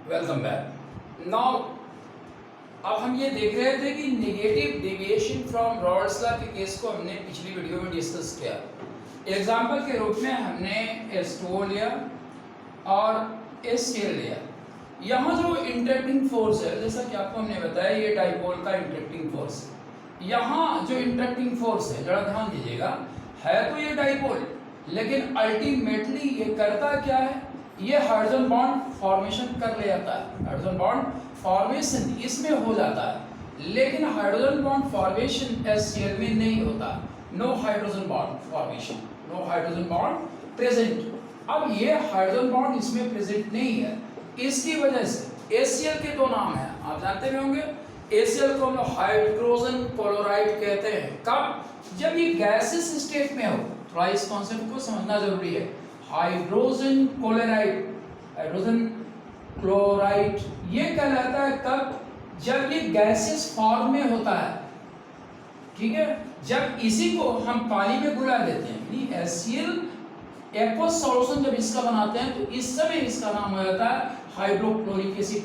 Welcome back. Now अब हम ये देख रहे थे कि negative deviation from Rawls law के केस को हमने पिछली वीडियो में डिस्कस किया। एग्जाम्पल के रूप में हमने H2O लिया और HCl लिया। यहाँ जो इंटरैक्टिंग फोर्स है, जैसा कि आपको हमने बताया, ये डाइपोल का इंटरैक्टिंग फोर्स है। यहाँ जो इंटरैक्टिंग फोर्स है, जरा ध्यान दीजिएगा, है तो ये डाइपोल, लेकिन अल्टीमेटली ये करता क्या है, ये हाइड्रोजन बॉन्ड फॉर्मेशन कर ले जाता है। हाइड्रोजन बॉन्ड फॉर्मेशन इसमें हो जाता है, लेकिन हाइड्रोजन बॉन्ड फॉर्मेशन HCl में नहीं होता। No hydrogen bond formation, no hydrogen bond present. अब ये हाइड्रोजन बॉन्ड इसमें प्रेजेंट नहीं है, इसकी वजह से HCl के दो नाम हैं, आप जानते भी होंगे। HCl को हम हाइड्रोजन क्लोराइड कहते हैं। कब? जब ये गैसेस स्टेट में हो। थोड़ा इस कॉन्सेप्ट को समझना जरूरी है। हाइड्रोजन क्लोराइड, हाइड्रोजन क्लोराइड ये कहलाता है कब? जब ये गैसेस फॉर्म में होता है, ठीक है। जब इसी को हम पानी में घुला देते हैं, HCl एक्वस सॉल्यूशन जब इसका बनाते हैं, तो इस समय इसका नाम हो जाता है हाइड्रोक्लोरिक एसिड।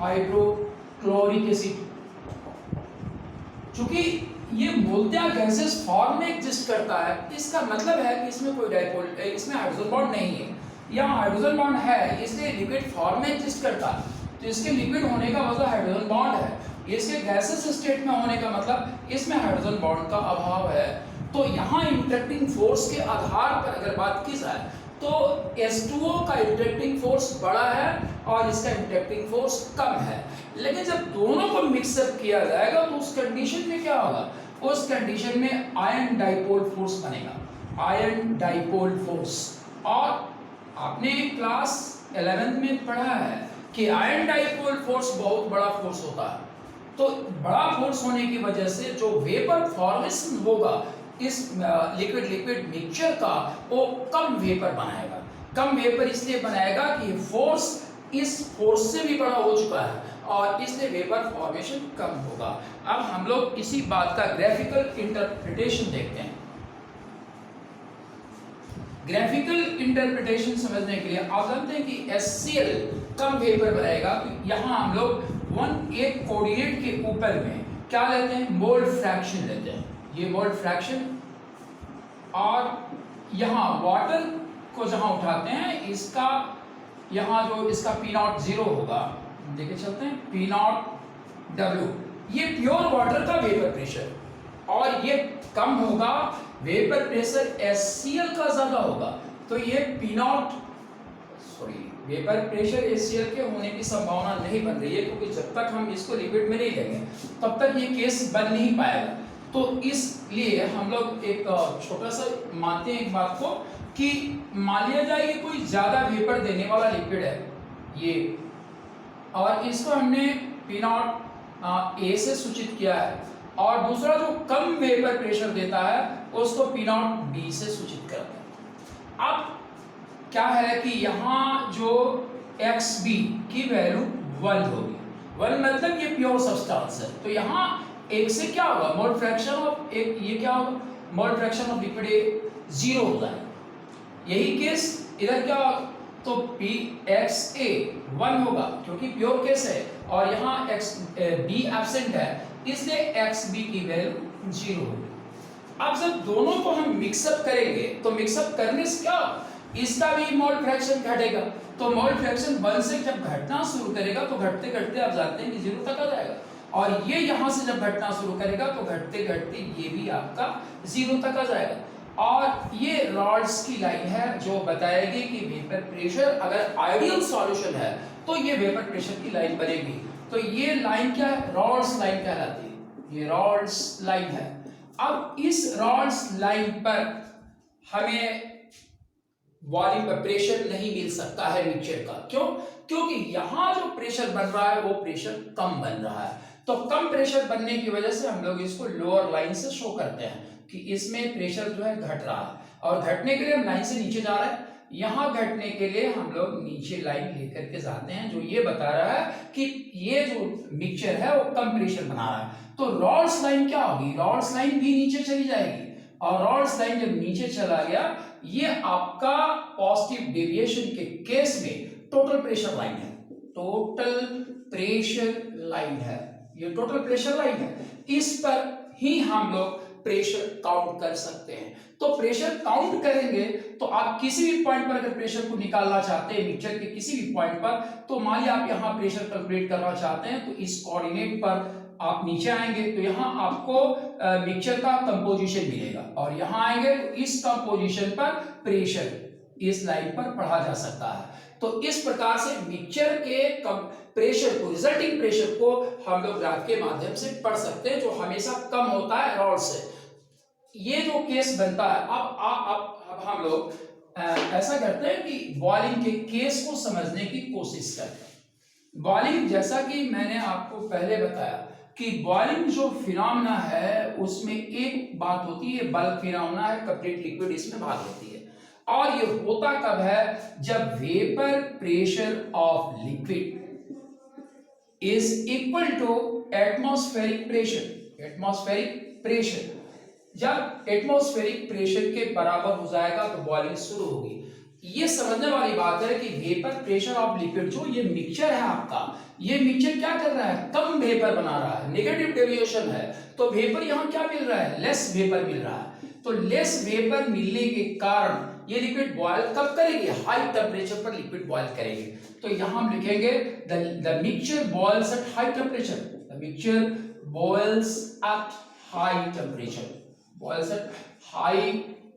हाइड्रोक्लोरिक एसिड चूंकि ये मूलतः गैसेस फॉर्म में एग्जिस्ट करता है, इसका मतलब है कि इसमें कोई डाइपोल, इसमें हाइड्रोजन बॉन्ड नहीं है। यहाँ हाइड्रोजन बॉन्ड है, इसलिए लिक्विड फॉर्म में एग्जिस्ट करता है, तो इसके लिक्विड होने का मतलब हाइड्रोजन बॉन्ड है। इसके गैसेस स्टेट में होने का मतलब इसमें हाइड्रोजन बॉन्ड का अभाव है। तो यहाँ इंटरैक्टिंग फोर्स के आधार पर अगर बात की जाए तो H2O का इंटरैक्टिंग फोर्स बड़ा है और इसका इंटरैक्टिंग फोर्स कम है। लेकिन जब दोनों को मिक्सअप किया जाएगा तो उस कंडीशन में क्या होगा? उस कंडीशन में आयन डाइपोल फोर्स बनेगा, आयन डाइपोल फोर्स। और आपने क्लास 11th में पढ़ा है कि आयन डाइपोल फोर्स बहुत बड़ा फोर्स होता है। तो बड़ा फोर्स होने की वजह से जो वेपर फॉर्मेशन होगा इस लिक्विड लिक्विड मिक्सचर का, वो कम वेपर बनाएगा। कम वेपर इसलिए बनाएगा कि फोर्स इस फोर्स से भी बड़ा हो चुका है और इसलिए वेपर फॉर्मेशन कम होगा। अब हम लोग इसी बात का ग्राफिकल इंटरप्रिटेशन देखते हैं। ग्राफिकल इंटरप्रिटेशन समझने के लिए आप जानते हैं कि HCl कम वेपर बनाएगा। यहाँ हम लोग एक कोऑर्डिनेट के ऊपर में क्या लेते हैं? मोल फ्रैक्शन लेते हैं, ये मोल फ्रैक्शन। और यहाँ वाटर को जहाँ उठाते हैं, इसका यहाँ जो इसका P0 0 होगा, देखे चलते हैं, P0 W, ये प्योर वाटर का वेपर प्रेशर, और ये कम होगा, वेपर प्रेशर HCl का ज्यादा होगा, तो ये वेपर प्रेशर HCl के होने की संभावना नहीं बन रही है, क्योंकि जब तक हम इसको लिक्विड में नहीं लेंगे तब तक ये केस बन नहीं पाएगा। तो इसलिए हम लोग एक छोटा सा मानते हैं एक बात को कि मान लिया जाए ये कोई ज्यादा वेपर देने वाला लिक्विड है ये, और इसको हमने P0 A से सूचित किया है, और दूसरा जो कम वेपर प्रेशर देता है उसको P0 B से सूचित करते हैं। अब क्या है कि यहाँ जो XB की वैल्यू 1 होगी। 1 मतलब ये प्योर सब्सटेंस है, तो यहाँ एक से क्या होगा? मोल फ्रैक्शन ऑफ एक, ये क्या होगा? Mole fraction of liquid A 0 होता है। यही केस इधर क्या होगा? तो PXA 1 होगा क्योंकि प्योर केस है, और यहाँ B एब्सेंट है, इसलिए XB की वैल्यू 0 होगी। अब जब दोनों को हम मिक्सअप करेंगे तो मिक्सअप करने से क्या, इसका भी मोल फ्रैक्शन घटेगा। तो मोल फ्रैक्शन 1 से जब घटना शुरू करेगा तो घटते घटते आप जानते हैं कि 0 तक आ जाएगा, और ये यहाँ से जब घटना शुरू करेगा तो घटते घटते ये भी आपका 0 तक आ जाएगा। और ये रॉल्स की लाइन है जो बताएगी कि वेपर प्रेशर अगर आइडियल सॉल्यूशन है तो ये वेपर प्रेशर की लाइन बनेगी। तो ये लाइन क्या है? रॉल्स लाइन कहलाती है, ये रॉल्स लाइन है। अब इस रॉल्स लाइन पर हमें वॉल्यूम का प्रेशर नहीं मिल सकता है मिक्सचर का। क्यों? क्योंकि यहाँ जो प्रेशर बन रहा है वो प्रेशर कम बन रहा है। तो कम प्रेशर बनने की वजह से हम लोग इसको लोअर लाइन से शो करते हैं कि इसमें प्रेशर जो है घट रहा है, और घटने के लिए हम लाइन से नीचे जा रहे हैं। यहाँ घटने के लिए हम लोग नीचे लाइन लेकर के जाते हैं, जो ये बता रहा है कि ये जो मिक्सचर है वो कम प्रेशर बना रहा है। तो रॉल्स लाइन क्या होगी? रॉल्स लाइन भी नीचे चली जाएगी, और रॉल्स लाइन जब नीचे चला गया, ये आपका पॉजिटिव डेविएशन के केस में टोटल प्रेशर लाइन है। टोटल प्रेशर लाइन है, ये टोटल प्रेशर लाइन है, इस पर ही हम लोग प्रेशर काउंट कर सकते हैं। तो प्रेशर काउंट करेंगे तो आप किसी भी पॉइंट पर अगर प्रेशर को निकालना चाहते हैं मिक्सचर के किसी भी पॉइंट पर, तो मान लिया आप यहां प्रेशर कैलकुलेट करना चाहते हैं, तो इस कोऑर्डिनेट पर आप नीचे आएंगे तो यहां आपको मिक्सचर का कंपोजिशन मिलेगा, और यहां आएंगे तो इस कंपोजिशन पर प्रेशर इस लाइन पर पढ़ा जा सकता है। तो इस प्रकार से मिक्सचर के प्रेशर को, रिजल्टिंग प्रेशर को हम लोग ग्राफ के माध्यम से पढ़ सकते हैं, जो हमेशा कम होता है रॉड से। ये जो केस बनता है, अब हम लोग ऐसा करते हैं कि बॉइलिंग के केस को समझने की कोशिश करते हैं। बॉइलिंग, जैसा कि मैंने आपको पहले बताया कि बॉइलिंग जो फिनोमेना है उसमें एक बात होती है, बल्क फिनोमेना है, कंप्लीट लिक्विड इसमें भाग लेती है, और ये होता कब है, जब vapour pressure of liquid is equal to atmospheric pressure. Atmospheric pressure जब एटमॉस्फेरिक प्रेशर के बराबर हो जाएगा तो बॉइलिंग शुरू होगी। ये समझने वाली बात है कि वेपर प्रेशर ऑफ लिक्विड, जो ये मिक्सचर है आपका, ये मिक्सचर क्या कर रहा है, कम वेपर बना रहा है, नेगेटिव डेविएशन है, तो वेपर यहां क्या मिल रहा है, लेस वेपर मिल रहा है। तो लेस वेपर मिलने के कारण ये लिक्विड बॉयल कब करेगी, हाई टेम्परेचर पर लिक्विड बॉयल करेगी। तो यहां हम लिखेंगे the mixture boils at high temperature, the mixture boils at high temperature, boils at high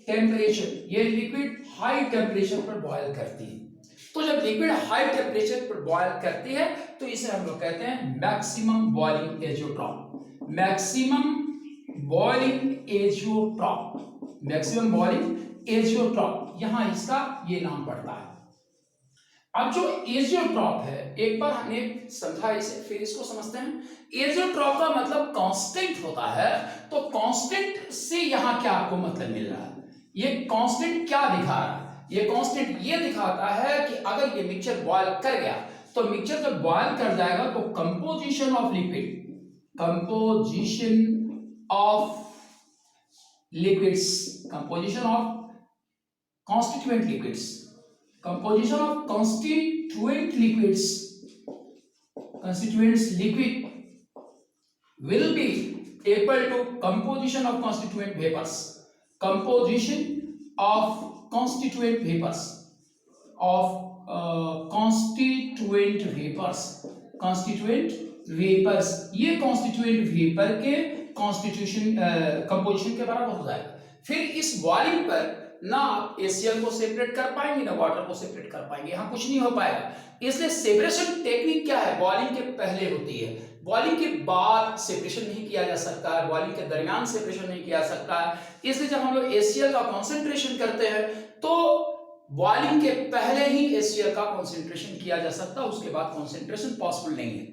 temperature. ये लिक्विड हाई टेम्परेचर पर बॉयल करती है। तो जब लिक्विड हाई टेम्परेचर पर बॉयल करती है तो इसे हम लोग कहते हैं maximum boiling azeotrope. Maximum boiling azeotrope, maximum boiling azeotrope, यहां इसका ये नाम पड़ता है। अब जो एजियोट्रॉप है, एक बार हमने समझा इसे, फिर इसको समझते हैं। एजियोट्रॉप का मतलब कांस्टेंट होता है। तो कांस्टेंट से यहां क्या आपको मतलब मिल रहा है, ये कांस्टेंट क्या दिखा रहा है, ये कांस्टेंट ये दिखाता है कि अगर ये मिक्सचर बॉयल कर गया तो मिक्सचर जब बॉयल कर जाएगा तो composition of liquid, composition of liquids, composition of constituent liquids, composition of constituent liquids, constituents liquid will be equal to composition of constituent vapors, composition of constituent vapors, of constituent vapors, constituent vapors, ये constituent vapor के constitution composition के बराबर हो जाएगा। फिर इस boiling पर ना आप एसीएल को सेपरेट कर पाएंगे ना वाटर को सेपरेट कर पाएंगे, यहां कुछ नहीं हो पाएगा। इसलिए सेपरेशन टेक्निक क्या है, बॉइलिंग के पहले होती है, बॉइलिंग के बाद सेपरेशन नहीं किया जा सकता है, बॉइलिंग के दरमियान सेपरेशन नहीं किया जा सकता है। इसलिए जब हम लोग एसीएल का कॉन्सेंट्रेशन करते हैं तो बॉइलिंग के पहले ही एसीएल का कॉन्सेंट्रेशन किया जा सकता है, उसके बाद कॉन्सेंट्रेशन पॉसिबल नहीं है।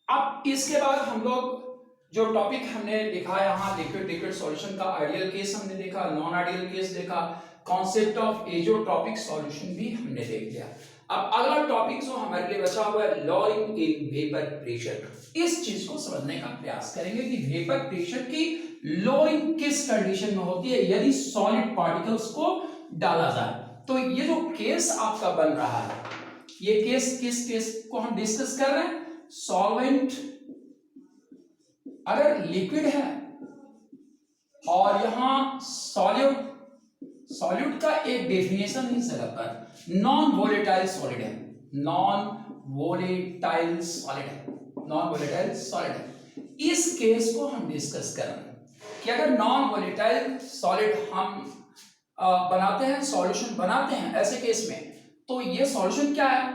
अब इसके बाद हम लोग जो टॉपिक हमने देखा यहाँ, लिक्विड लिक्विड सॉल्यूशन का आइडियल केस हमने देखा, नॉन आइडियल केस देखा, कॉन्सेप्ट ऑफ एजियोट्रॉपिक सॉल्यूशन भी हमने देख लिया। अब अगला टॉपिक जो हमारे लिए बचा हुआ है, लॉरिंग इन वेपर प्रेशर। इस चीज को समझने का प्रयास करेंगे कि वेपर प्रेशर की लॉरिंग किस कंडीशन में होती है, यदि सॉलिड पार्टिकल्स को डाला जाए। तो ये जो केस आपका बन रहा है, ये केस किस केस को हम डिस्कस कर रहे हैं, सॉल्वेंट अगर लिक्विड है और यहां सॉल्यूट, सॉल्यूट का एक डेफिनेशन इस जगह पर नॉन वोलेटाइल सॉलिड है, नॉन वोलेटाइल सॉलिड है, नॉन वोलेटाइल सॉलिड है। इस केस को हम डिस्कस कर रहे हैं कि अगर नॉन वोलेटाइल सॉलिड हम बनाते हैं, सॉल्यूशन बनाते हैं ऐसे केस में, तो ये सॉल्यूशन क्या है,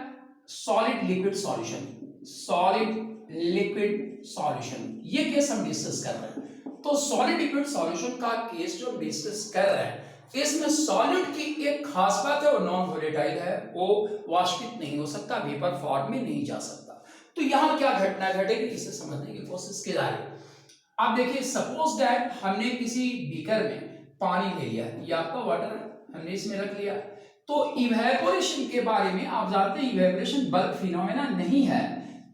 solid liquid solution, solid liquid solution, ये केस हम डिस्कस कर रहे हैं। तो सॉलिड लिक्विड सॉल्यूशन का केस जो डिस्कस कर रहे हैं, इसमें सॉलिड की एक खास बात है, वो नॉन वोलेटाइल है, वो वाष्पित नहीं हो सकता, वेपर फॉर्म में नहीं जा सकता। तो यहां क्या घटना घटेगी, इसे समझने की कोशिश की जा रही है। अब देखिए, सपोज दैट हमने किसी बीकर में पानी ले लिया, ये आपका वाटर है, हमने इसमें रख लिया, तो इवेपोरेशन के बारे में आप जानते हैं, इवेपोरेशन बल्क फिनोमेना नहीं है,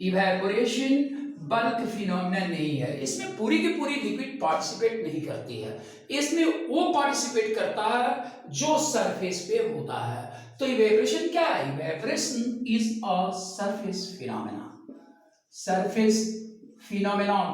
इवेपोरेशन बल्क फिनोमेना नहीं है, इसमें पूरी की पूरी लिक्विड पार्टिसिपेट नहीं करती है, इसमें वो पार्टिसिपेट करता है जो सरफेस पे होता है। तो इवेपोरेशन क्या है? Evaporation is a surface phenomena, surface phenomenon,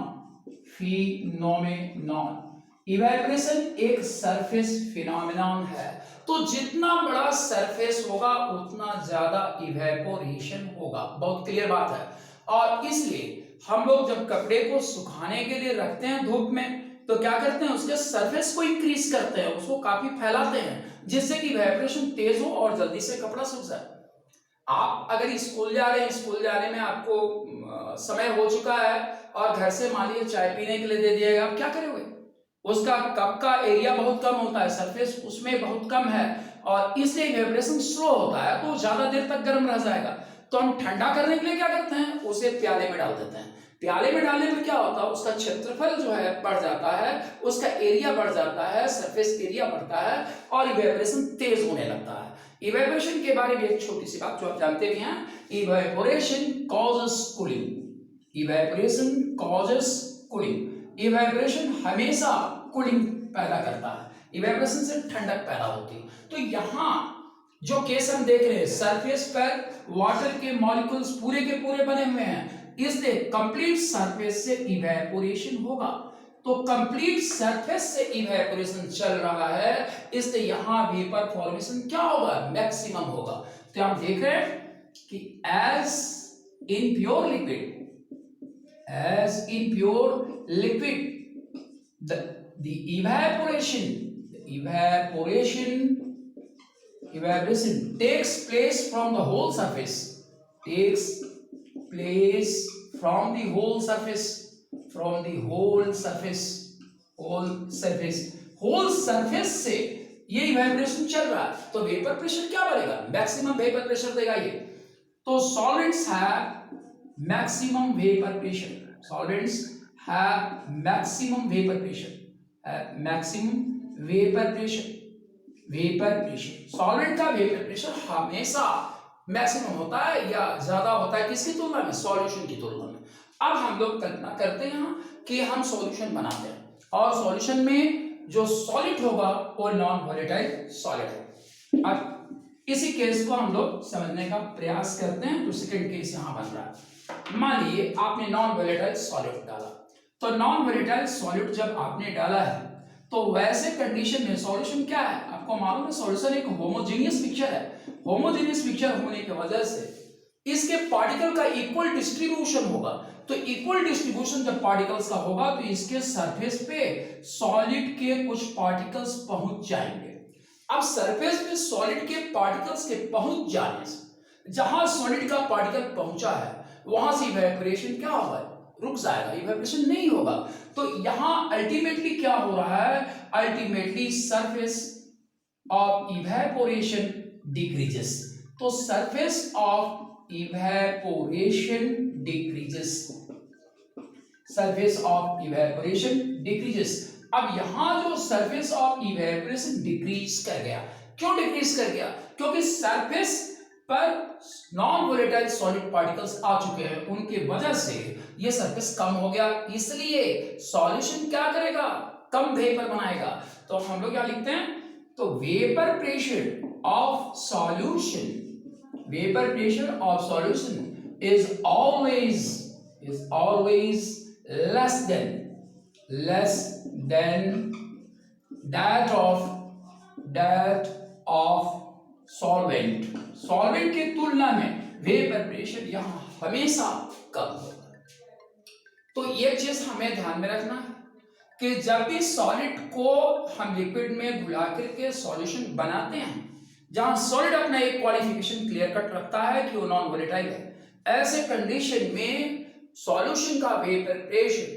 phenomenon. Evaporation एक सरफेस फिनोमेनॉन है। तो जितना बड़ा सरफेस होगा उतना ज्यादा इवेपोरेशन होगा। बहुत क्लियर बात है। और इसलिए हम लोग जब कपड़े को सुखाने के लिए रखते हैं धूप में, तो क्या करते हैं, उसके सरफेस को इंक्रीज करते हैं, उसको काफी फैलाते हैं, जिससे कि इवेपोरेशन तेज हो और जल्दी से कपड़ा सूख जाए। आप अगर स्कूल जा रहे हैं, स्कूल जाने में आपको समय हो चुका है और घर से मान लीजिए चाय पीने के लिए दे दिया गया, आप क्या करोगे? उसका कप का एरिया बहुत कम होता है, सरफेस उसमें बहुत कम है और इसलिए इवेपोरेशन स्लो होता है, तो ज्यादा देर तक गर्म रह जाएगा। तो हम ठंडा करने के लिए क्या करते हैं, उसे प्याले में डाल देते हैं। प्याले में डालने में क्या होता है, उसका क्षेत्रफल जो है बढ़ जाता है, उसका एरिया बढ़ जाता है, सरफेस एरिया बढ़ता है और इवेपोरेशन तेज होने लगता है। इवेपोरेशन के बारे में एक छोटी सी बात जो आप जानते भी हैं, evaporation causes cooling, evaporation causes cooling. Evaporation हमेशा कूलिंग पैदा करता है, इवेपोरेशन से ठंडक पैदा होती है। तो यहां जो केस हम देख रहे हैं, सरफेस पर वाटर के मॉलिक्यूल्स पूरे के पूरे बने हुए हैं, इसलिए कंप्लीट सरफेस से इवेपोरेशन होगा। तो कंप्लीट सरफेस से इवेपोरेशन चल रहा है, इसलिए यहां वेपर फॉर्मेशन क्या होगा, मैक्सिमम होगा। तो आप देख रहे हैं कि as in pure liquid, as in pure liquid, the evaporation takes place from the whole surface, takes place from the whole surface, from the whole surface, whole surface से ये इवेपोरेशन चल रहा है। तो वेपर प्रेशर क्या बढ़ेगा, maximum vapour pressure देगा ये। तो solids have maximum vapor pressure, solvents have maximum vapor pressure, maximum vapor pressure, vapor pressure, solvent का vapor pressure हमेशा मैक्सिमम होता है या ज्यादा होता है, किसकी तुलना में, सॉल्यूशन की तुलना में। अब हम लोग कल्पना करते हैं कि हम सॉल्यूशन बनाते हैं और सॉल्यूशन में जो सॉलिड होगा वो नॉन वोलेटाइल सॉलिड है। अब इसी केस को हम लोग समझने का प्रयास करते हैं। तो सेकंड केस यहां बन रहा है, मान लीजिए आपने नॉन वोलेटाइल सॉलिड डाला। तो नॉन वोलेटाइल सॉलिड जब आपने डाला है तो वैसे कंडीशन में सॉल्यूशन क्या है, आपको मालूम है सॉल्यूशन एक होमोजेनियस मिक्सचर है। होमोजेनियस मिक्सचर होने की वजह से इसके पार्टिकल का इक्वल डिस्ट्रीब्यूशन होगा। तो इक्वल डिस्ट्रीब्यूशन जब पार्टिकल्स का होगा तो इसके सरफेस पे सॉलिड के कुछ पार्टिकल्स पहुंच जाएंगे। अब सरफेस पे सॉलिड के पार्टिकल्स के पहुंच जाने से, जहां सॉलिड का पार्टिकल पहुंचा है वहां से इवेपोरेशन क्या होगा, रुक जाएगा, इवेपोरेशन नहीं होगा। तो यहां अल्टीमेटली क्या हो रहा है, ultimately surface of evaporation decreases. तो surface of evaporation decreases, surface of evaporation decreases. अब यहां जो सरफेस ऑफ इवेपोरेशन डिक्रीज कर गया, क्यों डिक्रीज कर गया, क्योंकि सरफेस पर नॉन वोलेटाइल सॉलिड पार्टिकल्स आ चुके हैं, उनके वजह से ये सरफेस कम हो गया, इसलिए सॉल्यूशन क्या करेगा, कम वेपर बनाएगा। तो हम लोग क्या लिखते हैं, तो vapour pressure of solution, vapour pressure of solution is always less than that of solvent, solvent की तुलना में वेपर प्रेशर यहां हमेशा कम होगा। तो ये चीज हमें ध्यान में रखना है कि जब भी सॉलिड को हम लिक्विड में घुला करके सॉल्यूशन बनाते हैं, जहां सॉलिड अपना एक क्वालिफिकेशन क्लियर कट रखता है कि वो नॉन वोलेटाइल है, ऐसे कंडीशन में सॉल्यूशन का वेपर प्रेशर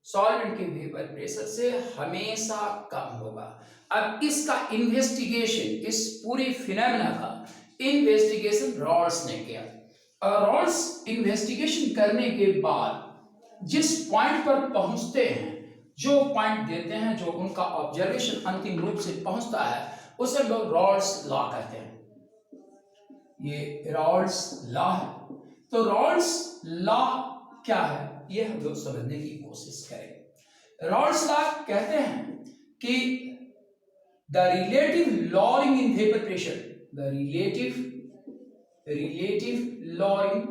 सॉल्वेंट के वेपर प्रेशर से हमेशा कम होगा। अब इसका इन्वेस्टिगेशन, इस पूरे फिनोमेना का इन्वेस्टिगेशन रॉल्स ने किया। और रॉल्स इन्वेस्टिगेशन करने के बाद जिस पॉइंट पर पहुंचते हैं, जो पॉइंट देते हैं, जो उनका ऑब्जर्वेशन अंतिम रूप से पहुंचता है, उसे लोग रॉल्स लॉ कहते हैं। ये रॉल्स लॉ है। तो रॉल्स लॉ क्या है ये हम लोग समझने की कोशिश करें। रॉल्स लॉ कहते हैं कि the relative lowering in vapour pressure, the relative lowering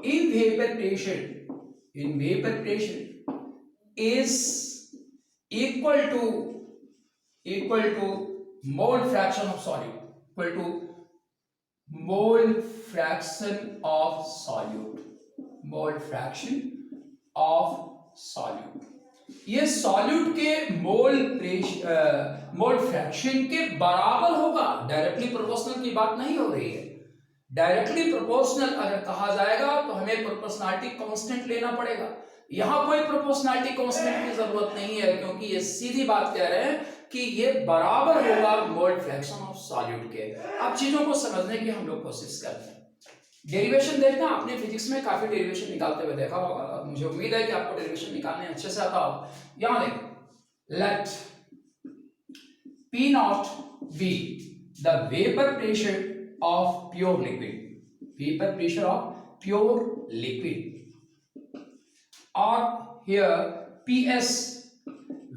in vapor pressure is equal to mole fraction of solute, equal to mole fraction of solute, ये सॉल्यूट के मोल फ्रैक्शन के बराबर होगा। डायरेक्टली प्रोपोर्शनल की बात नहीं हो रही है। डायरेक्टली प्रोपोर्शनल अगर कहा जाएगा तो हमें प्रोपोर्शनलिटी कांस्टेंट लेना पड़ेगा। यहां कोई प्रोपोर्शनलिटी कांस्टेंट की जरूरत नहीं है, क्योंकि ये सीधी बात कह रहे हैं कि ये बराबर होगा मोल फ्रैक्शन ऑफ सॉल्यूट के। अब चीजों को समझने की हम लोग कोशिश करते हैं। डेरिवेशन देखते हैं, आपने फिजिक्स में काफी डेरिवेशन निकालते हुए देखा होगा, मुझे उम्मीद है कि आपको डेरिवेशन निकालने अच्छे से आता होगा। यहां देखो, late P naught be the vapor pressure of pure liquid, or here PS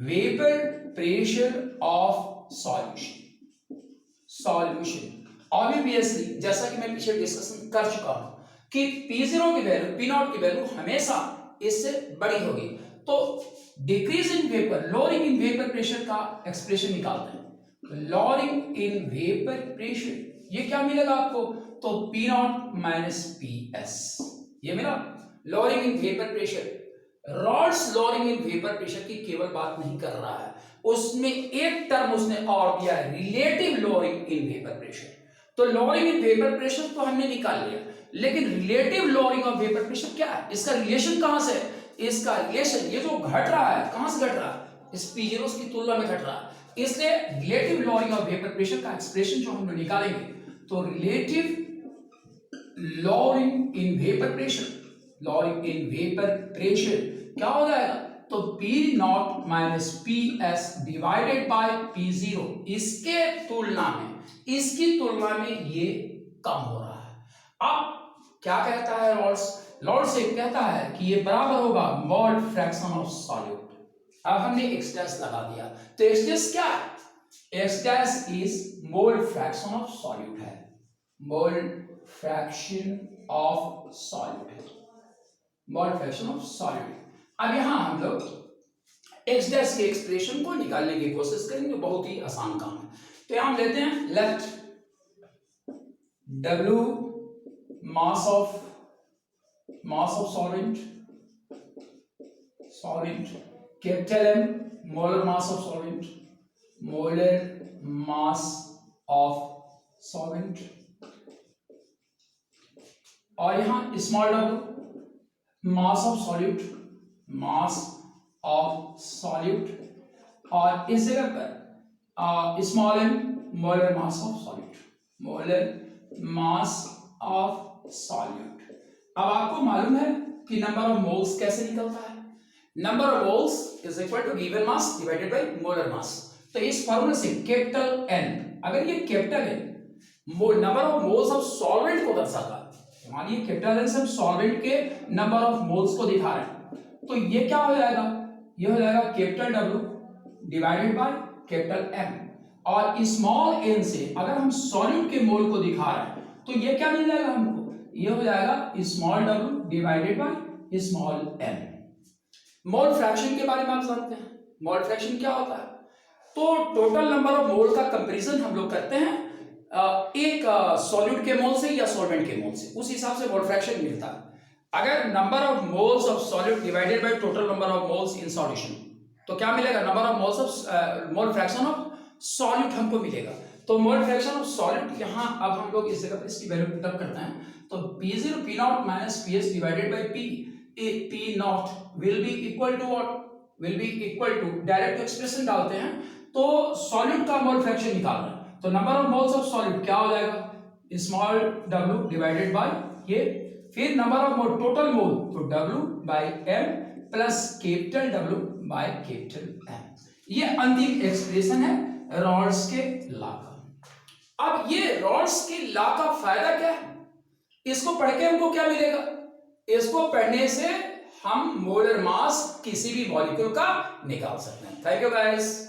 vapor pressure of solution। Obviously जैसा कि मैं पीछे डिस्कशन कर चुका हूं कि P0 की वैल्यू, P नॉट की वैल्यू हमेशा इससे बड़ी होगी। तो decrease in vapour, lowering in vapour pressure का एक्सप्रेशन निकालते हैं। लोअरिंग इन वेपर प्रेशर, ये क्या मिलेगा आपको? तो P नॉट माइनस PS, ये मिला lowering in vapour pressure. Rods lowering in vapour pressure की केवल बात नहीं कर रहा है, उसमें एक टर्म उसने और दिया है, relative lowering in vapour pressure. तो लोअरिंग इन वेपर प्रेशर तो हमने निकाल लिया, लेकिन relative lowering of vapour pressure क्या है? इसका रिलेशन कहां से है? इसका रिलेशन ये जो घट रहा है, कहां से घट रहा है? इस P0 की तुलना में घट रहा है। इसलिए relative lowering of vapour pressure का एक्सप्रेशन जो हम लोग निकालेंगे, तो relative lowering in vapour pressure क्या हो जाएगा? तो P naught minus PS divided bye P0, इसकी तुलना में ये कम हो रहा है। अब क्या कहता है लॉर्ड्स से कहता है कि ये बराबर होगा मोल फ्रैक्शन ऑफ सॉल्यूट। अब हमने x डैश लगा दिया, तो x डैश क्या है? x dash is mole fraction of solute है, मोल फ्रैक्शन ऑफ सॉल्यूट। अब यहां हम लोग x डैश के एक्सप्रेशन को निकालने की कोशिश करेंगे, बहुत ही आसान काम है। तो यहां हम लेते हैं late W mass of solvent, capital M molar mass of solvent, और यहां small w mass of solute, और इस जगह पर small m molar mass of solute। अब आपको मालूम है कि नंबर ऑफ मोल्स कैसे निकलता है? Number of moles is equal to given mass divided by molar mass. तो इस फार्मूला से कैपिटल N, अगर ये capital N number of moles of solvent को दर्शाता है, मानिए कैपिटल N से हम सॉल्वेंट के नंबर ऑफ मोल्स को दिखा रहे हैं, तो ये क्या हो जाएगा? ये हो जाएगा capital W divided bye capital M, और स्मॉल n से अगर हम सॉल्यूट के मोल को दिखा रहे हैं, तो ये क्या मिल जाएगा हमको? ये हो जाएगा small w divided by small m। Mole fraction के बारे में आप जानते हैं, मोल फ्रैक्शन क्या होता है? तो टोटल नंबर ऑफ मोल का कंपैरिजन हम लोग करते हैं एक सॉल्यूट के मोल से या सॉल्वेंट के मोल से, उस हिसाब से मोल फ्रैक्शन मिलता है। अगर number of moles of solute divided by total number of moles in solution, तो क्या मिलेगा? Number of moles of mole fraction of solute हमको मिलेगा। तो मोल फ्रैक्शन ऑफ सॉल्यूट यहां अब हम लोग इस जगह पर इसकी वैल्यू पुट अप करते हैं, तो P0 P naught minus PS divided by P naught will be equal to what? Will be equal to, direct expression डालते हैं तो सॉल्यूट का मोल फ्रैक्शन निकाल रहे हैं, तो number of moles of solute क्या हो जाएगा? स्मॉल w डिवाइडेड बाय ये, फिर number of mole total mole, तो w by m plus capital W by capital M। ये अंतिम एक्सप्रेशन है रॉल्स के लॉ का। अब ये रॉल्स के लॉ का फायदा क्या है? इसको पढ़ के हमको क्या मिलेगा? इसको पढ़ने से हम मोलर मास किसी भी मॉलिक्यूल का निकाल सकते हैं। Thank you guys.